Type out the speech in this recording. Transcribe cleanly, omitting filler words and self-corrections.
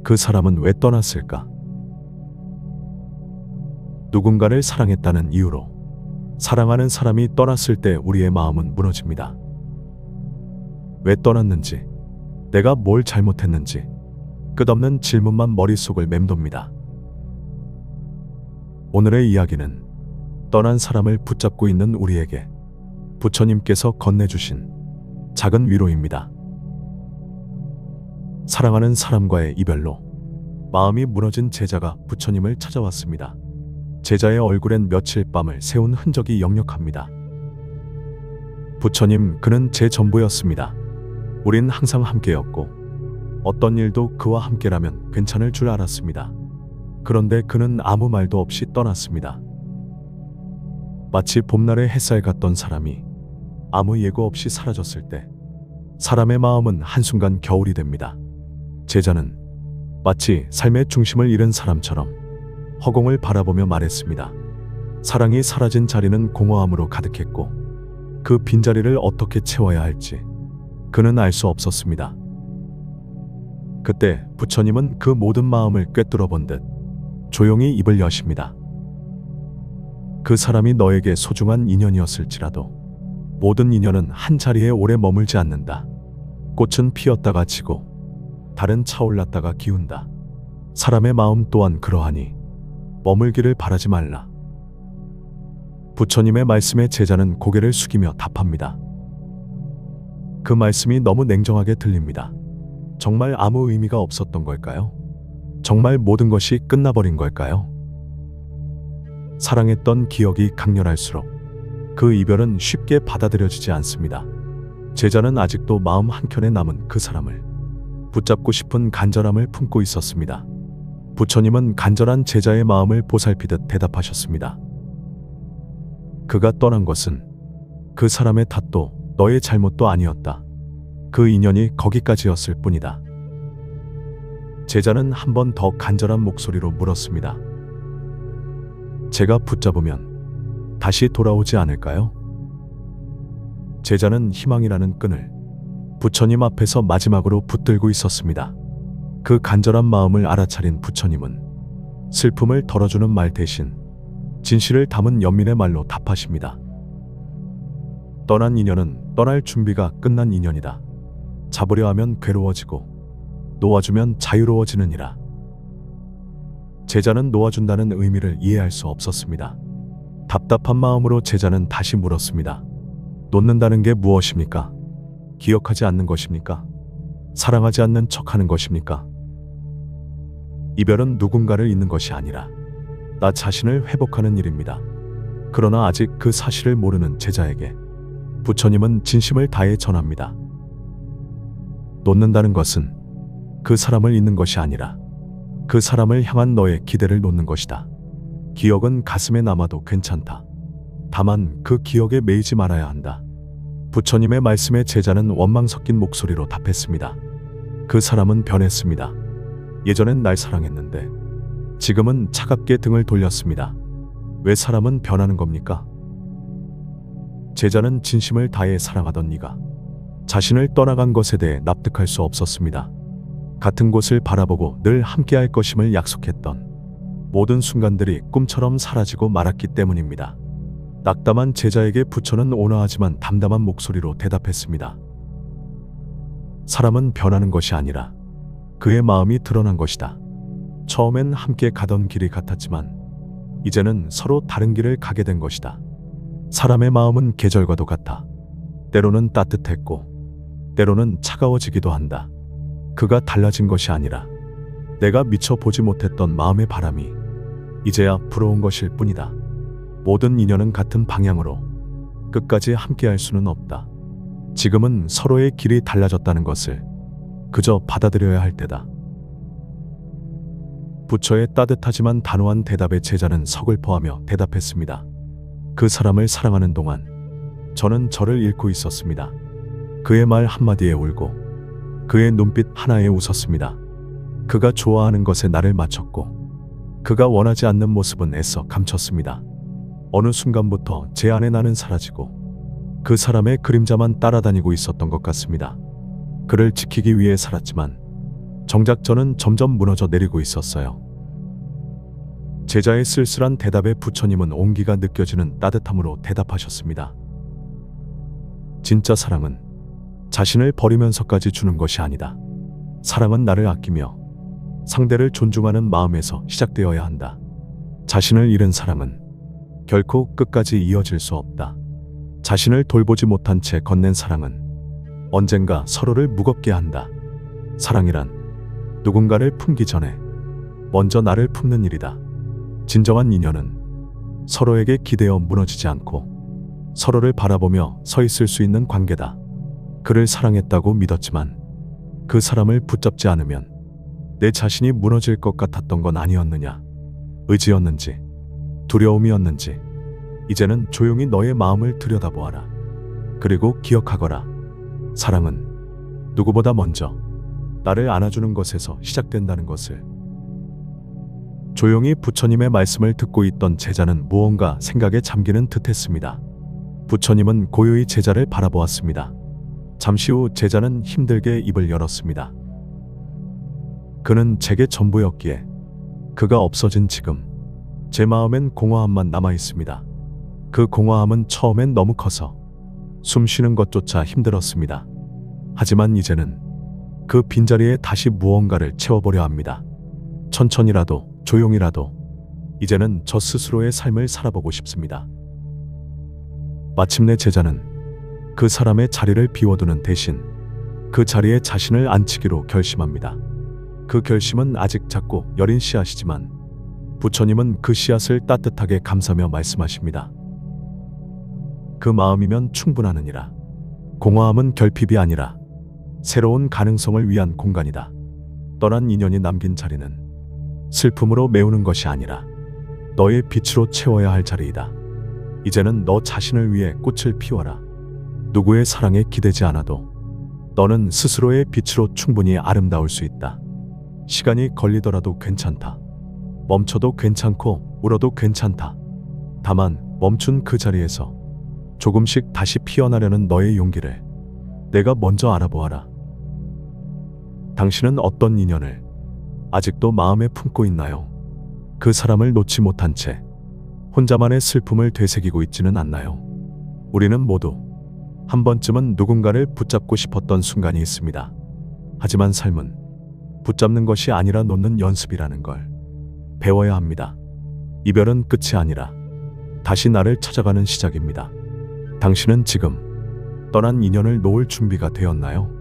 그 사람은 왜 떠났을까? 누군가를 사랑했다는 이유로 사랑하는 사람이 떠났을 때 우리의 마음은 무너집니다. 왜 떠났는지, 내가 뭘 잘못했는지 끝없는 질문만 머릿속을 맴돕니다. 오늘의 이야기는 떠난 사람을 붙잡고 있는 우리에게 부처님께서 건네주신 작은 위로입니다. 사랑하는 사람과의 이별로 마음이 무너진 제자가 부처님을 찾아왔습니다. 제자의 얼굴엔 며칠 밤을 새운 흔적이 역력합니다. 부처님, 그는 제 전부였습니다. 우린 항상 함께였고 어떤 일도 그와 함께라면 괜찮을 줄 알았습니다. 그런데 그는 아무 말도 없이 떠났습니다. 마치 봄날의 햇살 같던 사람이 아무 예고 없이 사라졌을 때 사람의 마음은 한순간 겨울이 됩니다. 제자는 마치 삶의 중심을 잃은 사람처럼 허공을 바라보며 말했습니다. 사랑이 사라진 자리는 공허함으로 가득했고 그 빈자리를 어떻게 채워야 할지 그는 알 수 없었습니다. 그때 부처님은 그 모든 마음을 꿰뚫어 본 듯 조용히 입을 여십니다. 그 사람이 너에게 소중한 인연이었을지라도 모든 인연은 한 자리에 오래 머물지 않는다. 꽃은 피었다가 지고 달은 차올랐다가 기운다. 사람의 마음 또한 그러하니 머물기를 바라지 말라. 부처님의 말씀에 제자는 고개를 숙이며 답합니다. 그 말씀이 너무 냉정하게 들립니다. 정말 아무 의미가 없었던 걸까요? 정말 모든 것이 끝나버린 걸까요? 사랑했던 기억이 강렬할수록 그 이별은 쉽게 받아들여지지 않습니다. 제자는 아직도 마음 한켠에 남은 그 사람을 붙잡고 싶은 간절함을 품고 있었습니다. 부처님은 간절한 제자의 마음을 보살피듯 대답하셨습니다. 그가 떠난 것은 그 사람의 탓도 너의 잘못도 아니었다. 그 인연이 거기까지였을 뿐이다. 제자는 한 번 더 간절한 목소리로 물었습니다. 제가 붙잡으면 다시 돌아오지 않을까요? 제자는 희망이라는 끈을 부처님 앞에서 마지막으로 붙들고 있었습니다. 그 간절한 마음을 알아차린 부처님은 슬픔을 덜어주는 말 대신 진실을 담은 연민의 말로 답하십니다. 떠난 인연은 떠날 준비가 끝난 인연이다. 잡으려 하면 괴로워지고 놓아주면 자유로워지느니라. 제자는 놓아준다는 의미를 이해할 수 없었습니다. 답답한 마음으로 제자는 다시 물었습니다. 놓는다는 게 무엇입니까? 기억하지 않는 것입니까? 사랑하지 않는 척하는 것입니까? 이별은 누군가를 잊는 것이 아니라 나 자신을 회복하는 일입니다. 그러나 아직 그 사실을 모르는 제자에게 부처님은 진심을 다해 전합니다. 놓는다는 것은 그 사람을 잊는 것이 아니라 그 사람을 향한 너의 기대를 놓는 것이다. 기억은 가슴에 남아도 괜찮다. 다만 그 기억에 매이지 말아야 한다. 부처님의 말씀에 제자는 원망 섞인 목소리로 답했습니다. 그 사람은 변했습니다. 예전엔 날 사랑했는데 지금은 차갑게 등을 돌렸습니다. 왜 사람은 변하는 겁니까? 제자는 진심을 다해 사랑하던 네가 자신을 떠나간 것에 대해 납득할 수 없었습니다. 같은 곳을 바라보고 늘 함께할 것임을 약속했던 모든 순간들이 꿈처럼 사라지고 말았기 때문입니다. 낙담한 제자에게 부처는 온화하지만 담담한 목소리로 대답했습니다. 사람은 변하는 것이 아니라 그의 마음이 드러난 것이다. 처음엔 함께 가던 길이 같았지만 이제는 서로 다른 길을 가게 된 것이다. 사람의 마음은 계절과도 같아. 때로는 따뜻했고 때로는 차가워지기도 한다. 그가 달라진 것이 아니라 내가 미처 보지 못했던 마음의 바람이 이제야 불어온 것일 뿐이다. 모든 인연은 같은 방향으로 끝까지 함께할 수는 없다. 지금은 서로의 길이 달라졌다는 것을 그저 받아들여야 할 때다. 부처의 따뜻하지만 단호한 대답에 제자는 서글퍼하며 대답했습니다. 그 사람을 사랑하는 동안 저는 저를 잃고 있었습니다. 그의 말 한마디에 울고 그의 눈빛 하나에 웃었습니다. 그가 좋아하는 것에 나를 맞췄고 그가 원하지 않는 모습은 애써 감췄습니다. 어느 순간부터 제 안에 나는 사라지고 그 사람의 그림자만 따라다니고 있었던 것 같습니다. 그를 지키기 위해 살았지만 정작 저는 점점 무너져 내리고 있었어요. 제자의 쓸쓸한 대답에 부처님은 온기가 느껴지는 따뜻함으로 대답하셨습니다. 진짜 사랑은 자신을 버리면서까지 주는 것이 아니다. 사랑은 나를 아끼며 상대를 존중하는 마음에서 시작되어야 한다. 자신을 잃은 사랑은 결코 끝까지 이어질 수 없다. 자신을 돌보지 못한 채 건넨 사랑은 언젠가 서로를 무겁게 한다. 사랑이란 누군가를 품기 전에 먼저 나를 품는 일이다. 진정한 인연은 서로에게 기대어 무너지지 않고 서로를 바라보며 서 있을 수 있는 관계다. 그를 사랑했다고 믿었지만 그 사람을 붙잡지 않으면 내 자신이 무너질 것 같았던 건 아니었느냐? 의지였는지 두려움이었는지 이제는 조용히 너의 마음을 들여다보아라. 그리고 기억하거라. 사랑은 누구보다 먼저 나를 안아주는 것에서 시작된다는 것을. 조용히 부처님의 말씀을 듣고 있던 제자는 무언가 생각에 잠기는 듯했습니다. 부처님은 고요히 제자를 바라보았습니다. 잠시 후 제자는 힘들게 입을 열었습니다. 그는 제게 전부였기에 그가 없어진 지금 제 마음엔 공허함만 남아 있습니다. 그 공허함은 처음엔 너무 커서 숨 쉬는 것조차 힘들었습니다. 하지만 이제는 그 빈자리에 다시 무언가를 채워보려 합니다. 천천히라도 조용히라도 이제는 저 스스로의 삶을 살아보고 싶습니다. 마침내 제자는 그 사람의 자리를 비워두는 대신 그 자리에 자신을 앉히기로 결심합니다. 그 결심은 아직 작고 여린 씨앗이지만 부처님은 그 씨앗을 따뜻하게 감싸며 말씀하십니다. 그 마음이면 충분하느니라. 공허함은 결핍이 아니라 새로운 가능성을 위한 공간이다. 떠난 인연이 남긴 자리는 슬픔으로 메우는 것이 아니라 너의 빛으로 채워야 할 자리이다. 이제는 너 자신을 위해 꽃을 피워라. 누구의 사랑에 기대지 않아도 너는 스스로의 빛으로 충분히 아름다울 수 있다. 시간이 걸리더라도 괜찮다. 멈춰도 괜찮고 울어도 괜찮다. 다만 멈춘 그 자리에서 조금씩 다시 피어나려는 너의 용기를 내가 먼저 알아보아라. 당신은 어떤 인연을 아직도 마음에 품고 있나요? 그 사람을 놓지 못한 채 혼자만의 슬픔을 되새기고 있지는 않나요? 우리는 모두 한 번쯤은 누군가를 붙잡고 싶었던 순간이 있습니다. 하지만 삶은 붙잡는 것이 아니라 놓는 연습이라는 걸 배워야 합니다. 이별은 끝이 아니라 다시 나를 찾아가는 시작입니다. 당신은 지금 떠난 인연을 놓을 준비가 되었나요?